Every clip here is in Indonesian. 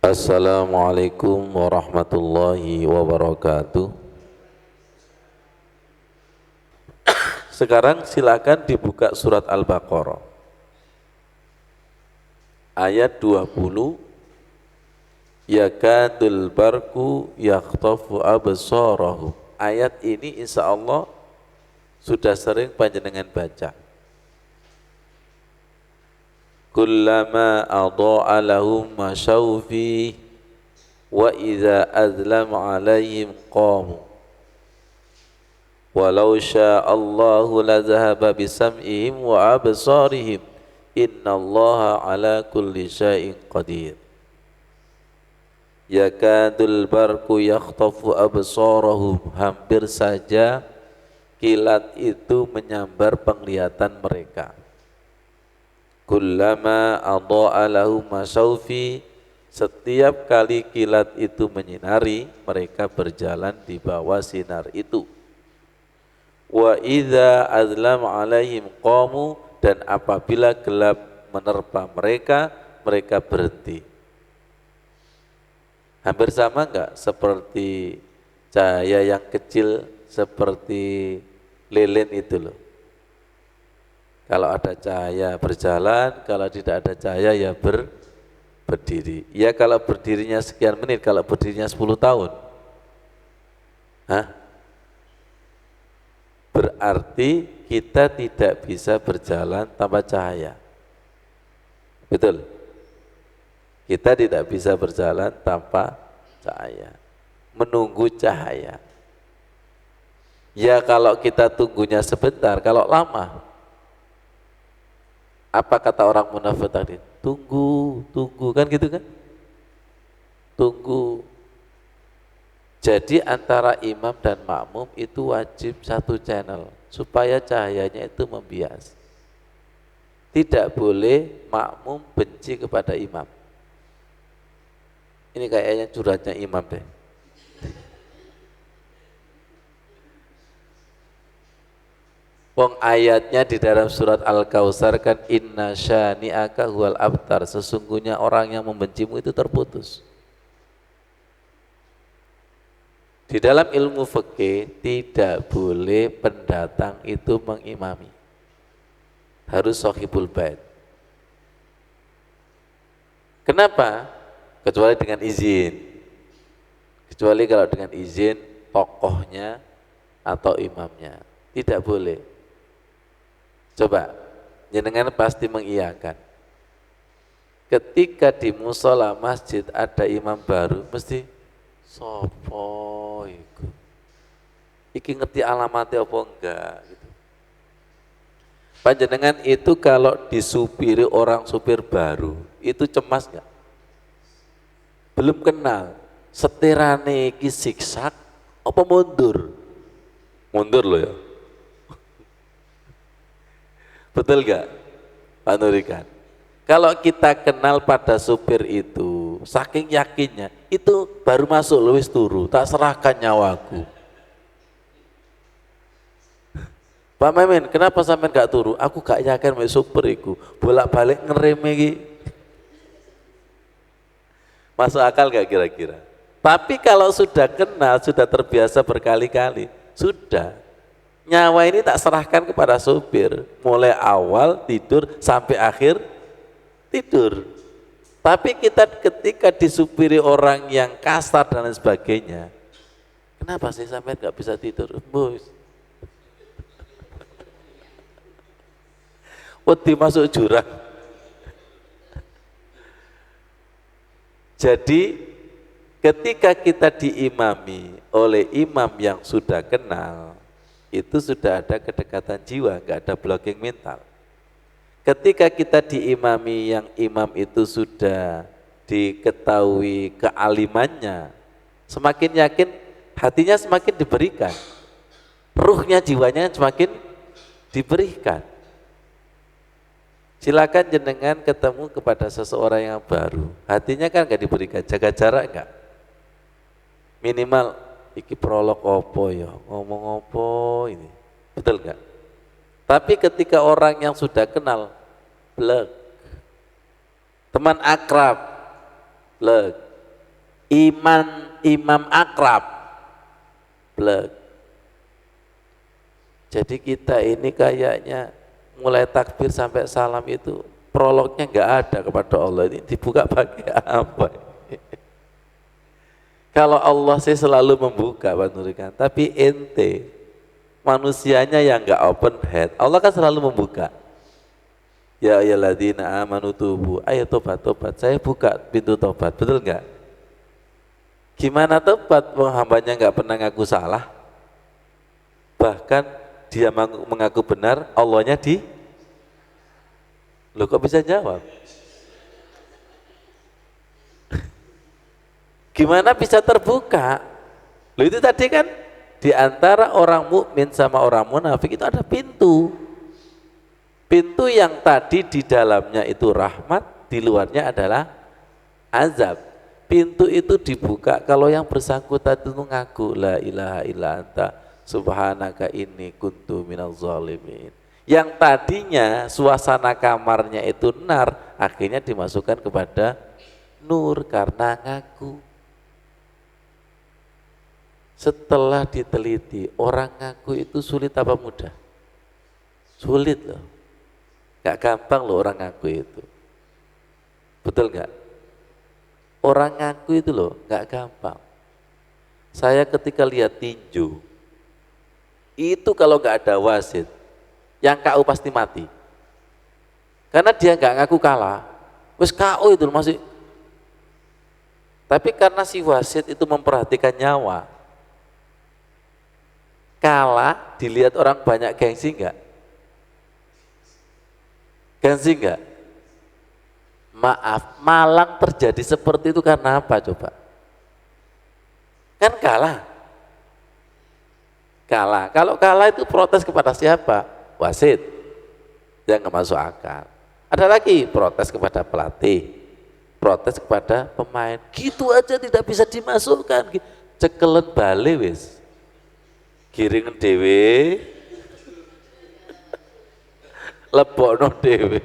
Assalamualaikum warahmatullahi wabarakatuh. Sekarang silakan dibuka surat Al-Baqarah ayat 20. Yakadul barku yakhtafu absarahum. Ayat ini insya Allah sudah sering panjenengan baca. Kullama adha'a lahum masyaw fi wa idza azlam alaihim qamu walau sya'allahu la dhahaba bisam'ihim wa absarihim innallaha ala kulli syai'in qadir. Yakadul barku yakhtafu absarahum, hampir saja kilat itu menyambar penglihatan mereka. Kullama adha'a lahum masyaw fi, setiap kali kilat itu menyinari, mereka berjalan di bawah sinar itu. Wa idza azlam alaihim qamu, dan apabila gelap menerpa mereka, mereka berhenti. Hampir sama enggak seperti cahaya yang kecil seperti lilin itu loh. Kalau ada cahaya berjalan, kalau tidak ada cahaya ya berdiri. Ya kalau berdirinya sekian menit, kalau berdirinya 10 tahun. Berarti kita tidak bisa berjalan tanpa cahaya. Betul? Kita tidak bisa berjalan tanpa cahaya. Menunggu cahaya. Ya kalau kita tunggunya sebentar, kalau lama, apa kata orang munafik tadi? Tunggu, kan gitu kan? Tunggu. Jadi antara imam dan makmum itu wajib satu channel supaya cahayanya itu membias. Tidak boleh makmum benci kepada imam. Ini kayaknya curhatnya imam deh. Wong ayatnya di dalam surat Al-Kautsar kan inna syani'aka huwal abtar, sesungguhnya orang yang membencimu itu terputus. Di dalam ilmu fikih tidak boleh pendatang itu mengimami. Harus shahibul bait. Kenapa? Kecuali dengan izin. Kecuali kalau dengan izin tokohnya atau imamnya. Tidak boleh. Coba, jenengan pasti mengiyakan. Ketika di musola masjid ada imam baru, mesti sopo iku. Iki ngerti alamatnya apa enggak gitu. Panjenengan itu kalau disupiri orang supir baru, itu cemas enggak? Belum kenal, setirane iki siksak apa mundur? Mundur loh ya. Betul gak Pak Nurikan? Kalau kita kenal pada supir itu, saking yakinnya, itu baru masuk luwis turu, tak serahkan nyawaku. Pak Memin, kenapa sampean gak turu? Aku gak yakin sama supir itu, bolak-balik ngerem iki. Masuk akal gak kira-kira? Tapi kalau sudah kenal, sudah terbiasa berkali-kali, sudah. Nyawa ini tak serahkan kepada supir, mulai awal tidur sampai akhir tidur. Tapi kita ketika disupiri orang yang kasar dan lain sebagainya, kenapa sih sampai nggak bisa tidur? Bos, wedi masuk jurang. Jadi ketika kita diimami oleh imam yang sudah kenal, itu sudah ada kedekatan jiwa, nggak ada blocking mental. Ketika kita diimami yang imam itu sudah diketahui kealimannya, semakin yakin hatinya semakin diberikan, ruhnya jiwanya semakin diberikan. Silakan jenengan ketemu kepada seseorang yang baru, hatinya kan nggak diberikan, jaga jarak nggak? Minimal iki prolog opo ya, ngomong opo ini, betul nggak? Tapi ketika orang yang sudah kenal, blek, teman akrab, blek, imam akrab. Blek. Jadi kita ini kayaknya mulai takbir sampai salam itu prolognya nggak ada kepada Allah. Ini dibuka pakai apa? Kalau Allah sih selalu membuka Pak Nurikan, tapi ente manusianya yang nggak open head. Allah kan selalu membuka. Ya ayyuhalladzina amanu tubu, ayo tobat, saya buka pintu tobat, betul nggak? Gimana tobat? Hambanya nggak pernah ngaku salah, bahkan dia mengaku benar, Allahnya di. Loh kok bisa jawab? Gimana bisa terbuka? Loh itu tadi kan di antara orang mukmin sama orang munafik itu ada pintu. Pintu yang tadi di dalamnya itu rahmat, di luarnya adalah azab. Pintu itu dibuka kalau yang bersangkutan itu ngaku la ilaha illa anta subhanaka inni kuntu minaz zalimin. Yang tadinya suasana kamarnya itu nar, akhirnya dimasukkan kepada nur karena ngaku. Setelah diteliti, orang ngaku itu sulit apa mudah? Sulit loh. Gak gampang loh orang ngaku itu. Betul gak? Orang ngaku itu loh gak gampang. Saya ketika lihat tinju, itu kalau gak ada wasit, yang KO pasti mati. Karena dia gak ngaku kalah, wis KO itu masih. Tapi karena si wasit itu memperhatikan nyawa, kalah dilihat orang banyak gengsi enggak? Gengsi enggak? Maaf, malang terjadi seperti itu karena apa coba? Kan kalah. Kalah. Kalau kalah itu protes kepada siapa? Wasit. Yang nggak masuk akal. Ada lagi protes kepada pelatih, protes kepada pemain. Gitu aja tidak bisa dimasukkan. Cekelen bale wis. Giring dewe. Lebokno dewe.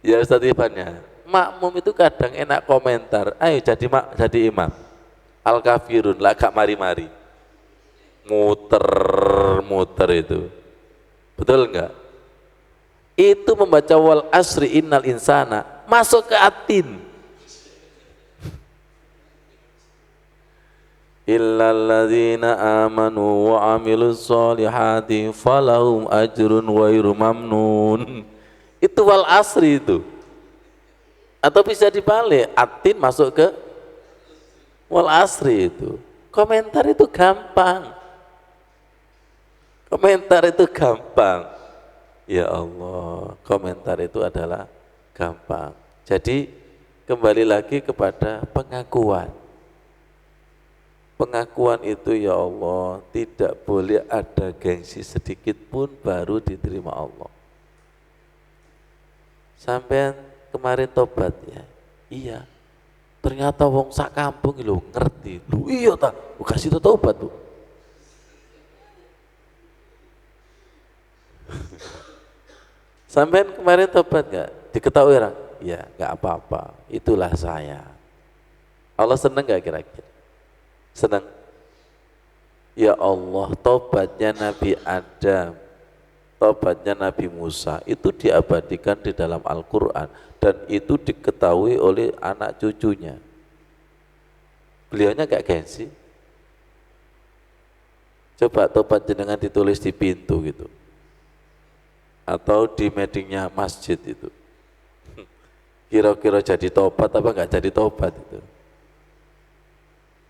Ya Ustaz Ifannya, makmum itu kadang enak komentar, ayo jadi imam. Al-kafirun lah gak mari-mari. Muter itu. Betul enggak? Itu membaca wal asri innal insana masuk ke atin. Illalladzina amanu wa amilus solihati falahum ajrun wairu mamnun. Itu wal asri itu. Atau bisa dibalik, atin masuk ke wal asri itu. Komentar itu gampang. Komentar itu gampang. Ya Allah, komentar itu adalah gampang. Jadi kembali lagi kepada pengakuan. Pengakuan itu ya Allah tidak boleh ada gengsi sedikit pun baru diterima Allah. Sampai kemarin tobat ya, iya. Ternyata wong sak kampung lho ngerti, lu iya tak, kasih tobat tuh. Sampai kemarin tobat nggak? Diketahui orang? Ya nggak apa-apa, itulah saya. Allah seneng nggak kira-kira? Senang. Ya Allah, tobatnya Nabi Adam, tobatnya Nabi Musa itu diabadikan di dalam Al-Quran dan itu diketahui oleh anak cucunya. Beliaunya gak gengsi. Coba tobat jenengan ditulis di pintu gitu, atau di meddingnya masjid itu. Kira-kira jadi tobat apa nggak jadi tobat itu?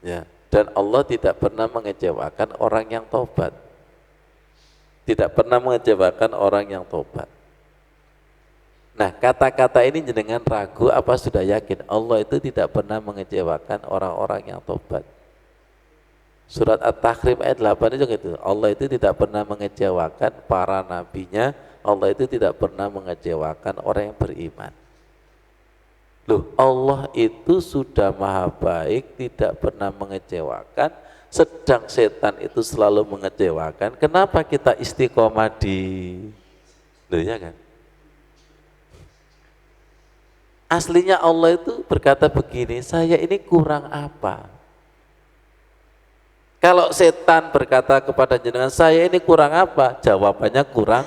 Ya. Dan Allah tidak pernah mengecewakan orang yang tobat. Tidak pernah mengecewakan orang yang tobat. Nah, kata-kata ini jenengan ragu apa sudah yakin? Allah itu tidak pernah mengecewakan orang-orang yang tobat. Surat At-Tahrim ayat 8 itu gitu. Allah itu tidak pernah mengecewakan para nabinya. Allah itu tidak pernah mengecewakan orang yang beriman. Loh, Allah itu sudah maha baik, tidak pernah mengecewakan, sedang setan itu selalu mengecewakan. Kenapa kita istiqomah di, loh ya kan? Aslinya Allah itu berkata begini, saya ini kurang apa? Kalau setan berkata kepada jenengan, saya ini kurang apa? Jawabannya kurang.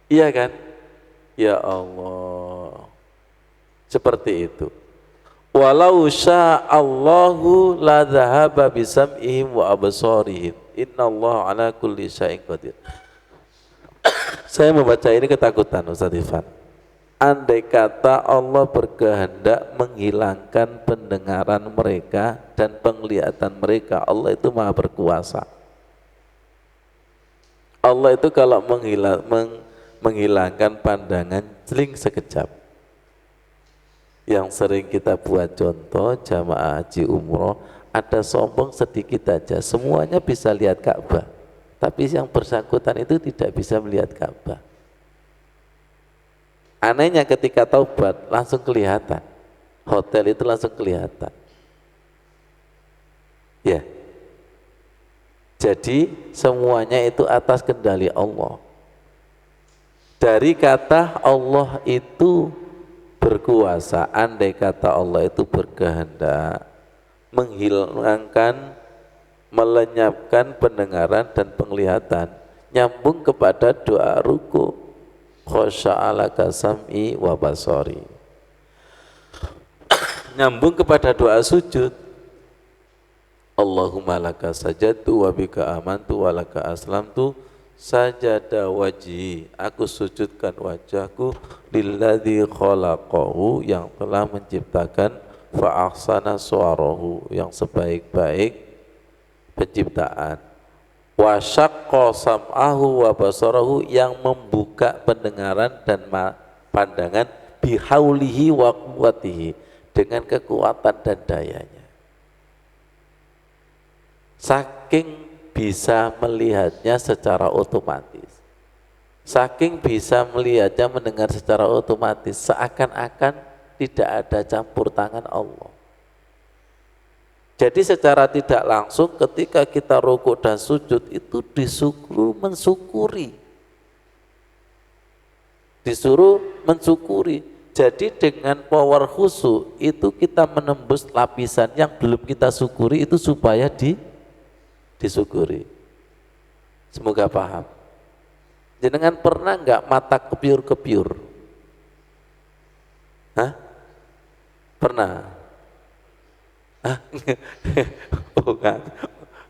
Iya kan? Ya Allah. Seperti itu. Walau sya'allahu la dhahaba bisam'ihim wa absarihim. Innallaha ala kulli syai'in qadir. Saya membaca ini ketakutan Ustaz Irfan. Andai kata Allah berkehendak menghilangkan pendengaran mereka dan penglihatan mereka, Allah itu maha berkuasa. Allah itu kalau menghilangkan pandangan celing sekejap. Yang sering kita buat contoh jamaah haji umroh, ada sombong sedikit aja, semuanya bisa lihat Ka'bah. Tapi yang bersangkutan itu tidak bisa melihat Ka'bah. Anehnya ketika taubat langsung kelihatan, hotel itu langsung kelihatan. Ya, jadi semuanya itu atas kendali Allah. Dari kata Allah itu berkuasa, andai kata Allah itu berkehendak menghilangkan, melenyapkan pendengaran dan penglihatan, nyambung kepada doa ruku. Khosya'alaka sam'i wa basari, nyambung kepada doa sujud. Allahumma laka sajadtu wa bika amantu wa laka aslamtu sajada wajhi, aku sujudkan wajahku lilladzi khalaqahu, yang telah menciptakan, fa ahsana suwarahu, yang sebaik-baik penciptaan, wa syaqqa sam'ahu wa basarahu, yang membuka pendengaran dan pandangan, bihaulihi wa quwwatihi, dengan kekuatan dan dayanya. Saking bisa melihatnya secara otomatis, saking bisa melihatnya, mendengar secara otomatis, seakan-akan tidak ada campur tangan Allah. Jadi secara tidak langsung ketika kita rukuk dan sujud itu disuruh mensyukuri. Disuruh mensyukuri. Jadi dengan power khusyuk itu kita menembus lapisan yang belum kita syukuri itu supaya disyukuri. Semoga paham. Jenengan pernah enggak mata kepiur-kepiur? Hah? Pernah? Hah? Oh, kan.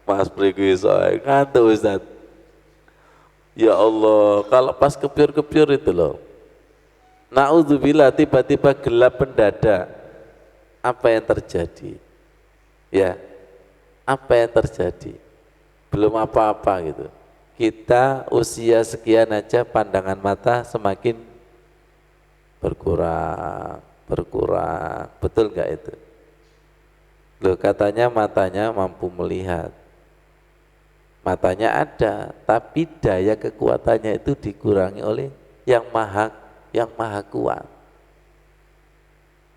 Mas Prigi soalnya ngantuk Ustaz. Ya Allah, kalau pas kepiur-kepiur itu loh, naudzubillah, tiba-tiba gelap mendadak, apa yang terjadi? Ya, apa yang terjadi? Belum apa-apa gitu. Kita usia sekian aja pandangan mata semakin berkurang, betul nggak itu? Loh, katanya matanya mampu melihat, matanya ada, tapi daya kekuatannya itu dikurangi oleh yang maha kuat.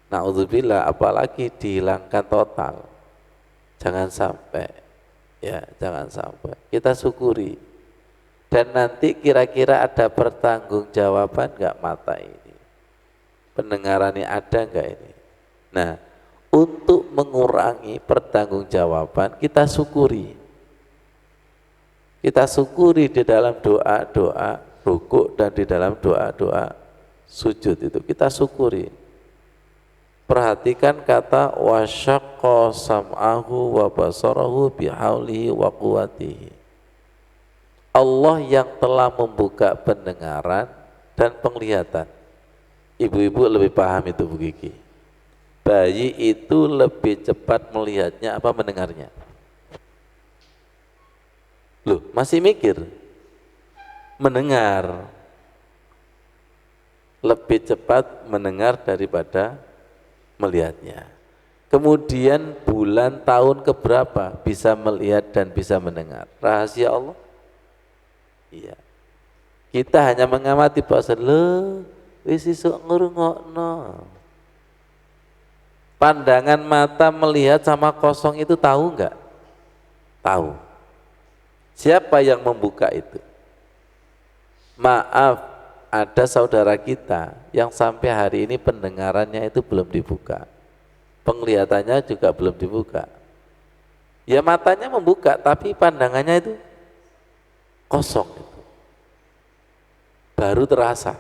Na'udzubillah, apalagi dihilangkan total. Jangan sampai, ya jangan sampai. Kita syukuri. Dan nanti kira-kira ada pertanggungjawaban nggak mata ini? Pendengarannya ada nggak ini? Nah, untuk mengurangi pertanggungjawaban kita syukuri. Kita syukuri di dalam doa-doa rukuk dan di dalam doa-doa sujud itu kita syukuri. Perhatikan kata wasyaqqa sam'ahu wa basarahu bihaulihi wa quwwatihi. Allah yang telah membuka pendengaran dan penglihatan. Ibu-ibu lebih paham itu Bu Kiki. Bayi itu lebih cepat melihatnya apa mendengarnya? Loh, masih mikir? Mendengar. Lebih cepat mendengar daripada melihatnya. Kemudian bulan tahun keberapa bisa melihat dan bisa mendengar? Rahasia Allah? Iya. Kita hanya mengamati bahasa wis isuk ngrungokno. Pandangan mata melihat sama kosong itu tahu enggak? Tahu. Siapa yang membuka itu? Maaf, ada saudara kita yang sampai hari ini pendengarannya itu belum dibuka, penglihatannya juga belum dibuka. Ya matanya membuka tapi pandangannya itu kosong. Baru terasa.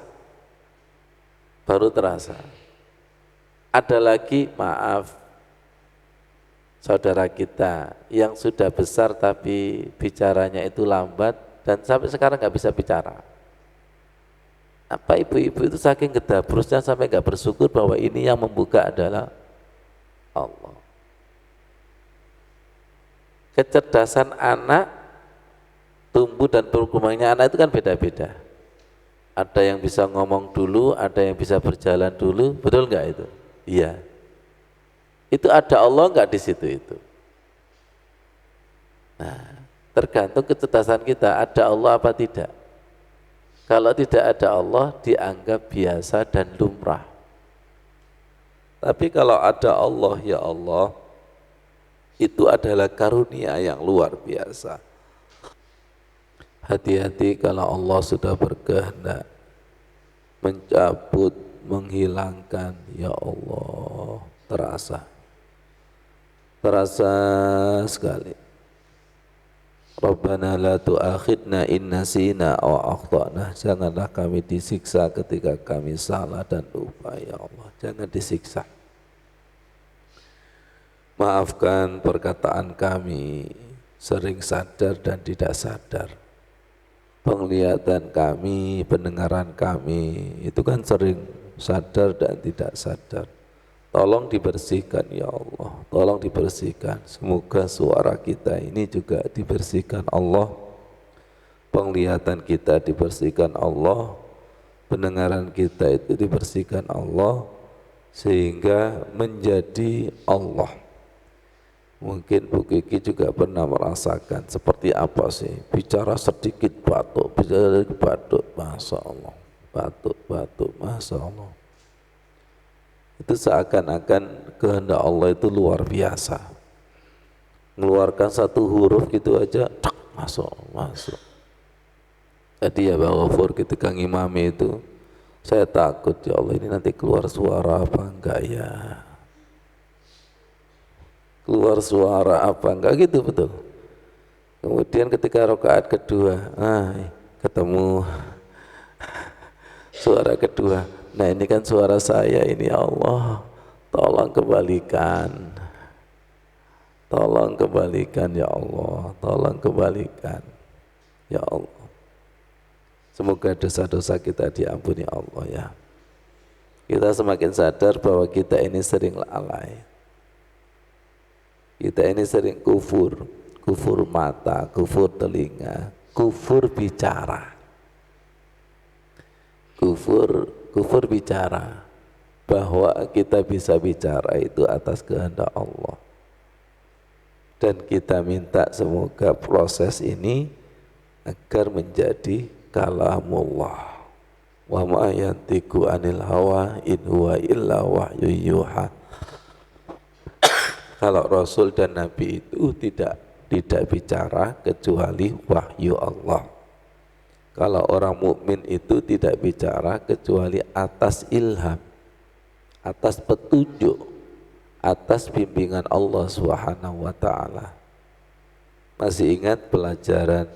Ada lagi, maaf, saudara kita yang sudah besar tapi bicaranya itu lambat dan sampai sekarang nggak bisa bicara. Apa ibu-ibu itu saking gedabrusnya sampai nggak bersyukur bahwa ini yang membuka adalah Allah. Kecerdasan anak tumbuh dan perkembangannya anak itu kan beda-beda. Ada yang bisa ngomong dulu, ada yang bisa berjalan dulu, betul nggak itu? Iya. Itu ada Allah nggak di situ itu? Nah, tergantung kecerdasan kita, ada Allah apa tidak. Kalau tidak ada Allah, dianggap biasa dan lumrah. Tapi kalau ada Allah, ya Allah, itu adalah karunia yang luar biasa. Hati-hati kalau Allah sudah berkehendak mencabut, menghilangkan, ya Allah, terasa sekali. Rabbana la tu'akhidna in nasina aw akhtana. Janganlah kami disiksa ketika kami salah dan lupa, ya Allah. Jangan disiksa. Maafkan perkataan kami sering sadar dan tidak sadar. Penglihatan kami, pendengaran kami itu kan sering sadar dan tidak sadar. Tolong dibersihkan ya Allah, tolong dibersihkan. Semoga suara kita ini juga dibersihkan Allah, penglihatan kita dibersihkan Allah, pendengaran kita itu dibersihkan Allah, sehingga menjadi Allah. Mungkin Bu Kiki juga pernah merasakan seperti apa sih, bicara sedikit batuk, bicara sedikit batuk, Masya Allah, batuk, Masya Allah. Itu seakan-akan kehendak Allah itu luar biasa. Mengeluarkan satu huruf gitu aja, masuk. Jadi ya Pak Ghafur ketika ngimami itu, saya takut ya Allah ini nanti keluar suara apa enggak ya. Keluar suara apa enggak gitu betul. Kemudian ketika rakaat kedua, ketemu suara kedua. Nah ini kan suara saya ini ya Allah, tolong kembalikan ya Allah, tolong kembalikan ya Allah. Semoga dosa-dosa kita diampuni Allah ya. Kita semakin sadar bahwa kita ini sering lalai. Kita ini sering kufur mata, kufur telinga, kufur bicara. Kufur bicara, bahwa kita bisa bicara itu atas kehendak Allah. Dan kita minta semoga proses ini agar menjadi kalamullah. Wa ma yantiqu anil hawa in huwa illa wahyu yuha. Kalau Rasul dan Nabi itu tidak bicara kecuali wahyu Allah. Kalau orang mukmin itu tidak bicara kecuali atas ilham, atas petunjuk, atas bimbingan Allah Subhanahu wa taala. Masih ingat pelajaran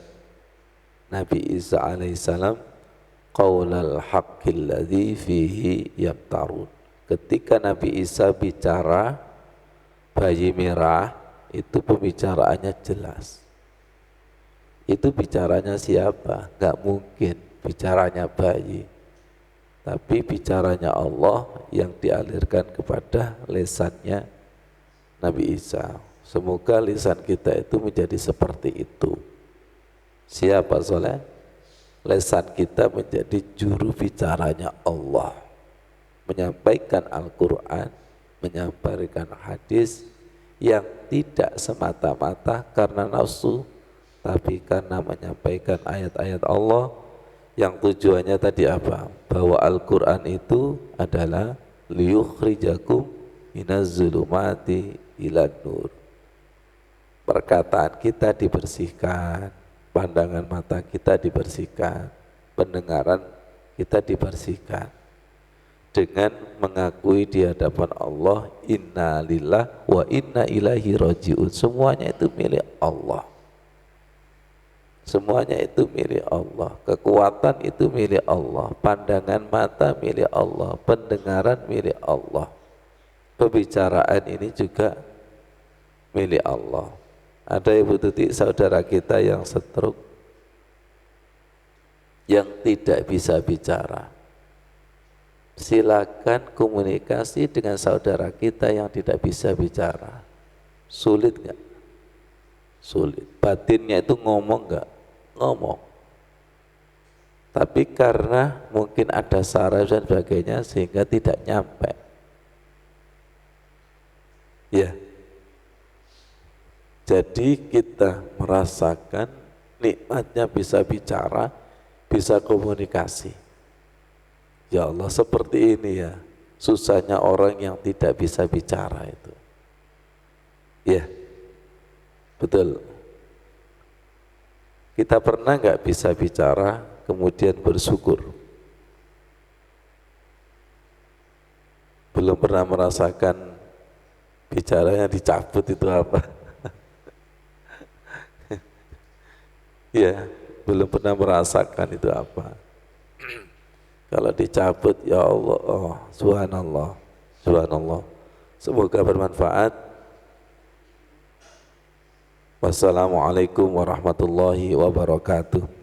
Nabi Isa alaihissalam, qaulal haqqil ladzi fihi yamtarun. Ketika Nabi Isa bicara, bayi merah itu pembicaraannya jelas. Itu bicaranya siapa? Gak mungkin bicaranya bayi, tapi bicaranya Allah yang dialirkan kepada lisannya Nabi Isa. Semoga lisan kita itu menjadi seperti itu. Siapa soleh? Lisan kita menjadi juru bicaranya Allah, menyampaikan Al-Quran, menyampaikan hadis yang tidak semata-mata karena nafsu, tapi karena menyampaikan ayat-ayat Allah yang tujuannya tadi apa? Bahwa Al-Quran itu adalah liyukhrijakum minaz zulumati ilan nur. Perkataan kita dibersihkan, pandangan mata kita dibersihkan, pendengaran kita dibersihkan dengan mengakui di hadapan Allah, inna lillah wa inna ilaihi rajiun. Semuanya itu milik Allah. Semuanya itu milik Allah. Kekuatan itu milik Allah. Pandangan mata milik Allah. Pendengaran milik Allah. Pembicaraan ini juga milik Allah. Ada Ibu Tuti, saudara kita yang stroke, yang tidak bisa bicara. Silakan komunikasi dengan saudara kita yang tidak bisa bicara. Sulit nggak? Sulit. Batinnya itu ngomong nggak? Ngomong. Tapi karena mungkin ada saraf dan sebagainya sehingga tidak nyampe. Ya. Jadi kita merasakan nikmatnya bisa bicara, bisa komunikasi. Ya Allah, seperti ini ya susahnya orang yang tidak bisa bicara itu. Ya, betul. Kita pernah nggak bisa bicara kemudian bersyukur? Belum pernah merasakan bicaranya dicabut itu apa? Ya, belum pernah merasakan itu apa. Kalau dicabut, ya Allah, oh, subhanallah, subhanallah. Semoga bermanfaat. Wassalamualaikum warahmatullahi wabarakatuh.